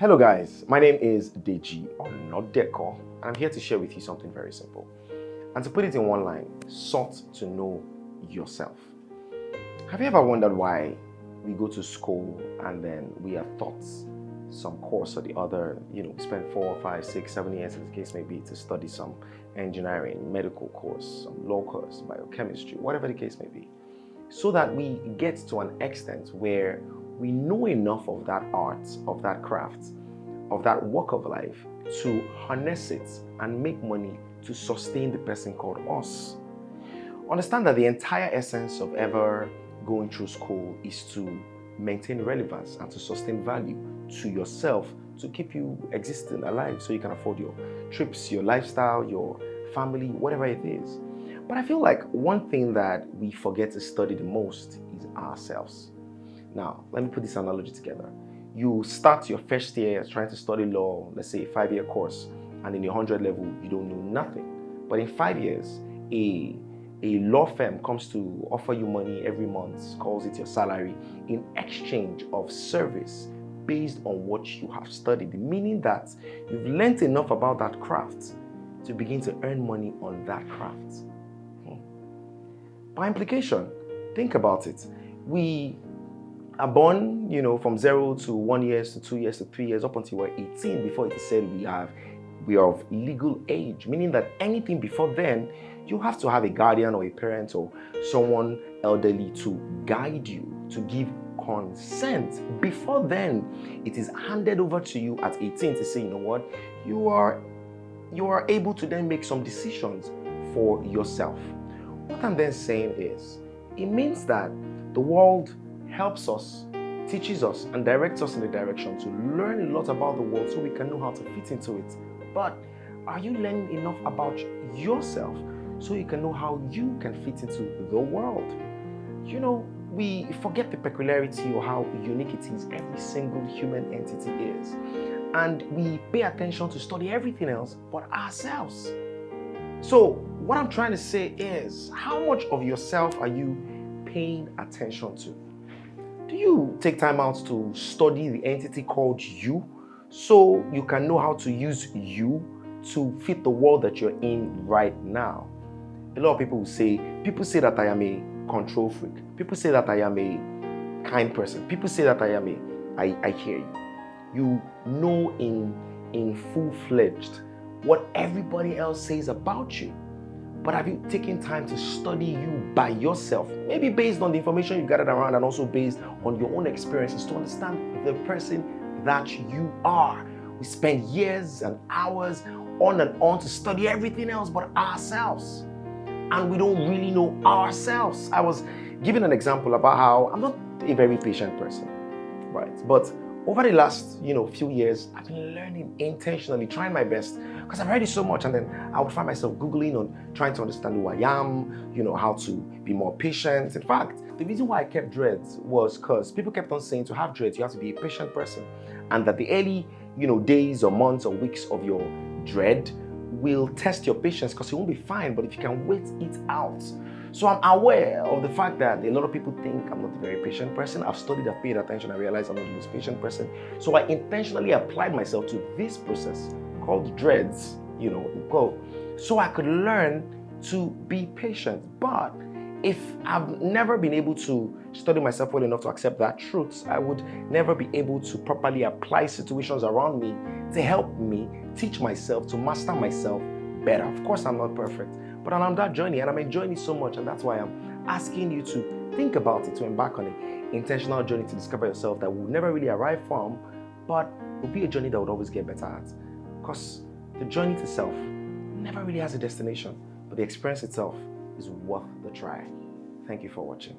Hello guys, my name is Deji Onadeko and I'm here to share with you something very simple. And to put it in one line, sort to know yourself. Have you ever wondered why we go to school and then we are taught some course or the other, spend 4, 5, 6, 7 years as the case may be to study some engineering, medical course, some law course, biochemistry, whatever the case may be, so that we get to an extent where we know enough of that art, of that craft, of that walk of life to harness it and make money to sustain the person called us. Understand that the entire essence of ever going through school is to maintain relevance and to sustain value to yourself, to keep you existing alive so you can afford your trips, your lifestyle, your family, whatever it is. But I feel like one thing that we forget to study the most is ourselves. Now, let me put this analogy together. You start your first year trying to study law, let's say a 5-year course, and in your 100 level, you don't know nothing. But in 5 years, a law firm comes to offer you money every month, calls it your salary, in exchange of service based on what you have studied, meaning that you've learned enough about that craft to begin to earn money on that craft. By implication, think about it. We are born, from 0 to 1 year to 2 years to 3 years up until we're 18 before it is said we are of legal age, meaning that anything before then, you have to have a guardian or a parent or someone elderly to guide you, to give consent. Before then, it is handed over to you at 18 to say, you are able to then make some decisions for yourself. What I'm then saying is, it means that the world helps us, teaches us, and directs us in the direction to learn a lot about the world so we can know how to fit into it. But are you learning enough about yourself so you can know how you can fit into the world? We forget the peculiarity or how unique it is every single human entity is. And we pay attention to study everything else but ourselves. So what I'm trying to say is, how much of yourself are you paying attention to? Do you take time out to study the entity called you so you can know how to use you to fit the world that you're in right now? A lot of people say that I am a control freak. People say that I am a kind person. People say that I hear you. You know in full-fledged what everybody else says about you. But have you taken time to study you by yourself? Maybe based on the information you gathered around and also based on your own experiences to understand the person that you are. We spend years and hours on and on to study everything else but ourselves. And we don't really know ourselves. I was giving an example about how I'm not a very patient person, right? But over the last, few years, I've been learning intentionally, trying my best, because I've read it so much, and then I would find myself Googling on trying to understand who I am, how to be more patient. In fact, the reason why I kept dreads was because people kept on saying to have dreads, you have to be a patient person, and that the early, days or months or weeks of your dread will test your patience because it won't be fine, but if you can wait it out. So I'm aware of the fact that a lot of people think I'm not a very patient person. I've studied, I've paid attention, I realized I'm not the most patient person. So I intentionally applied myself to this process called dreads, so I could learn to be patient. But if I've never been able to study myself well enough to accept that truth, I would never be able to properly apply situations around me to help me teach myself, to master myself better. Of course, I'm not perfect, but I'm on that journey and I'm enjoying it so much, and that's why I'm asking you to think about it, to embark on an intentional journey to discover yourself that will never really arrive from, but will be a journey that would always get better at. Because the journey to self never really has a destination, but the experience itself is worth the try. Thank you for watching.